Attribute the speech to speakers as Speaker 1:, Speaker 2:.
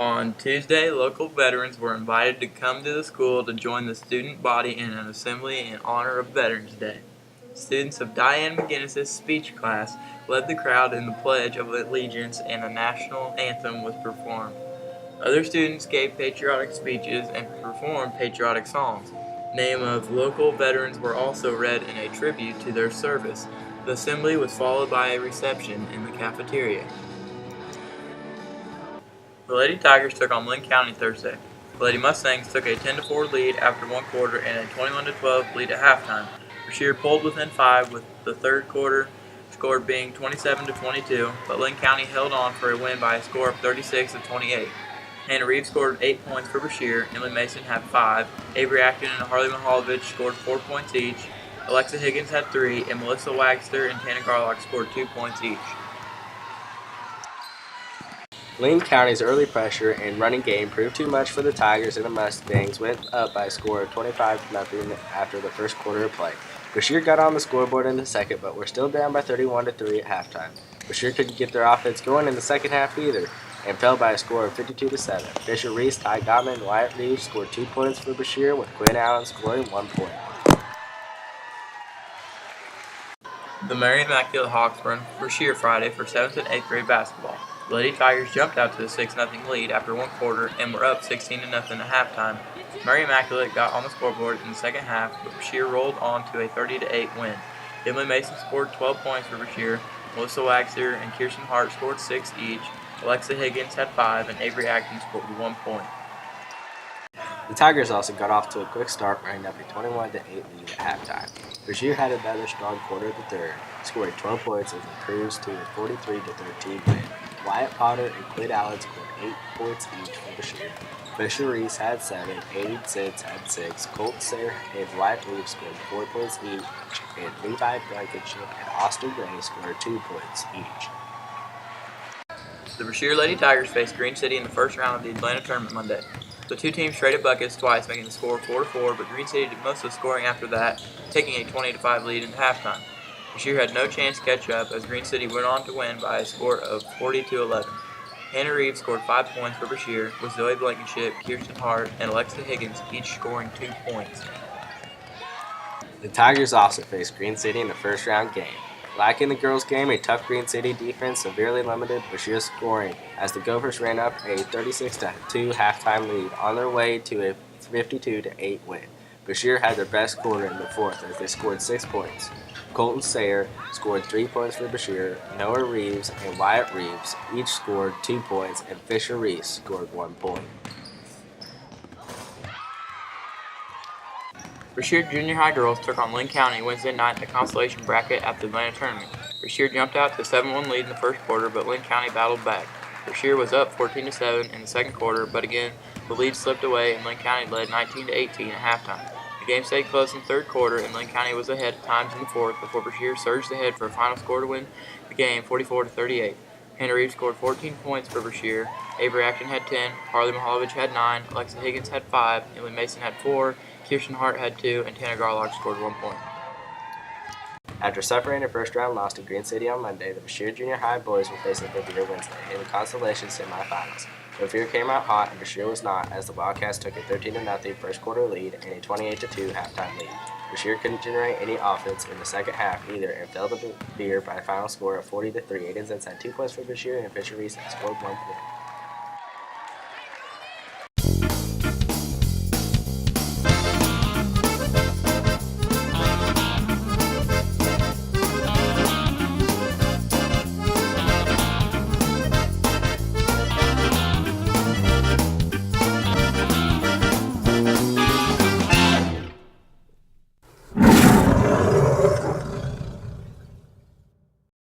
Speaker 1: On Tuesday, local veterans were invited to come to the school to join the student body in an assembly in honor of Veterans Day. Students of Diane McGinnis's speech class led the crowd in the Pledge of Allegiance and a national anthem was performed. Other students gave patriotic speeches and performed patriotic songs. Names of local veterans were also read in a tribute to their service. The assembly was followed by a reception in the cafeteria. The Lady Tigers took on Linn County Thursday. The Lady Mustangs took a 10-4 lead after one quarter and a 21-12 lead at halftime. Brashear pulled within 5 with the third quarter score being 27-22, but Linn County held on for a win by a score of 36-28. Hannah Reeves scored 8 points for Brashear, Emily Mason had 5, Avery Acton and Harley Mihalovich scored 4 points each, Alexa Higgins had 3, and Melissa Wagster and Tana Garlock scored 2 points each.
Speaker 2: Linn County's early pressure and running game proved too much for the Tigers, and the Mustangs went up by a score of 25-0 after the first quarter of play. Brashear got on the scoreboard in the second, but were still down by 31-3 at halftime. Brashear couldn't get their offense going in the second half either, and fell by a score of 52-7. Fisher Reese, Ty Gottman, and Wyatt Reeves scored 2 points for Brashear, with Quinn Allen scoring 1 point.
Speaker 1: The Mary Immaculate Hawks were in Brashear Friday for 7th and 8th grade basketball. The Lady Tigers jumped out to a 6-0 lead after one quarter and were up 16-0 at halftime. Mary Immaculate got on the scoreboard in the second half, but Brashear rolled on to a 30-8 win. Emily Mason scored 12 points for Brashear, Melissa Wagster and Kirsten Hart scored 6 each, Alexa Higgins had 5, and Avery Acton scored 1 point.
Speaker 2: The Tigers also got off to a quick start, running up a 21-8 lead at halftime. Brashear had another strong quarter of the third, scoring 12 points as it cruised to a 43-13 win. Wyatt Potter and Quinn Allen scored 8 points each for Brashear. Fisher Reese had 7, Aiden Sids had 6, Colt Sayre and Wyatt Reeves scored 4 points each, and Levi Blankenship and Austin Gray scored 2 points each.
Speaker 1: The Brashear Lady Tigers faced Green City in the first round of the Atlanta tournament Monday. The two teams traded buckets twice, making the score 4-4, but Green City did most of the scoring after that, taking a 20-5 lead into halftime. Brashear had no chance to catch up as Green City went on to win by a score of 40-11. Hannah Reeves scored 5 points for Brashear, with Zoe Blankenship, Kirsten Hart, and Alexa Higgins each scoring 2 points.
Speaker 2: The Tigers also faced Green City in the first round game. Lacking the girls' game, a tough Green City defense severely limited Brashear's scoring as the Gophers ran up a 36-2 halftime lead on their way to a 52-8 win. Brashear had their best quarter in the fourth as they scored 6 points. Colton Sayre scored 3 points for Brashear, Noah Reeves and Wyatt Reeves each scored 2 points, and Fisher Reese scored 1 point.
Speaker 1: Brashear Junior High girls took on Linn County Wednesday night in the consolation bracket at the Atlanta tournament. Brashear jumped out to a 7-1 lead in the first quarter, but Linn County battled back. Brashear was up 14-7 in the second quarter, but again, the lead slipped away and Linn County led 19-18 at halftime. The game stayed close in the third quarter, and Linn County was ahead at times in the fourth before Brashear surged ahead for a final score to win the game 44-38. Hannah Reeves scored 14 points for Brashear, Avery Acton had 10, Harley Mihalovich had 9, Alexa Higgins had 5, Emily Mason had 4, Kirsten Hart had 2, and Tana Garlock scored 1 point.
Speaker 2: After suffering a first-round loss to Green City on Monday, the Brashear Junior High boys were facing Brashear Wednesday in the consolation semifinals. Brashear came out hot, and Brashear was not, as the Wildcats took a 13-0 first-quarter lead and a 28-2 halftime lead. Brashear couldn't generate any offense in the second half either and fell to Beer by a final score of 40-3. Aiden Zentz had 2 points for Brashear, and Fisher Reese scored 1 point.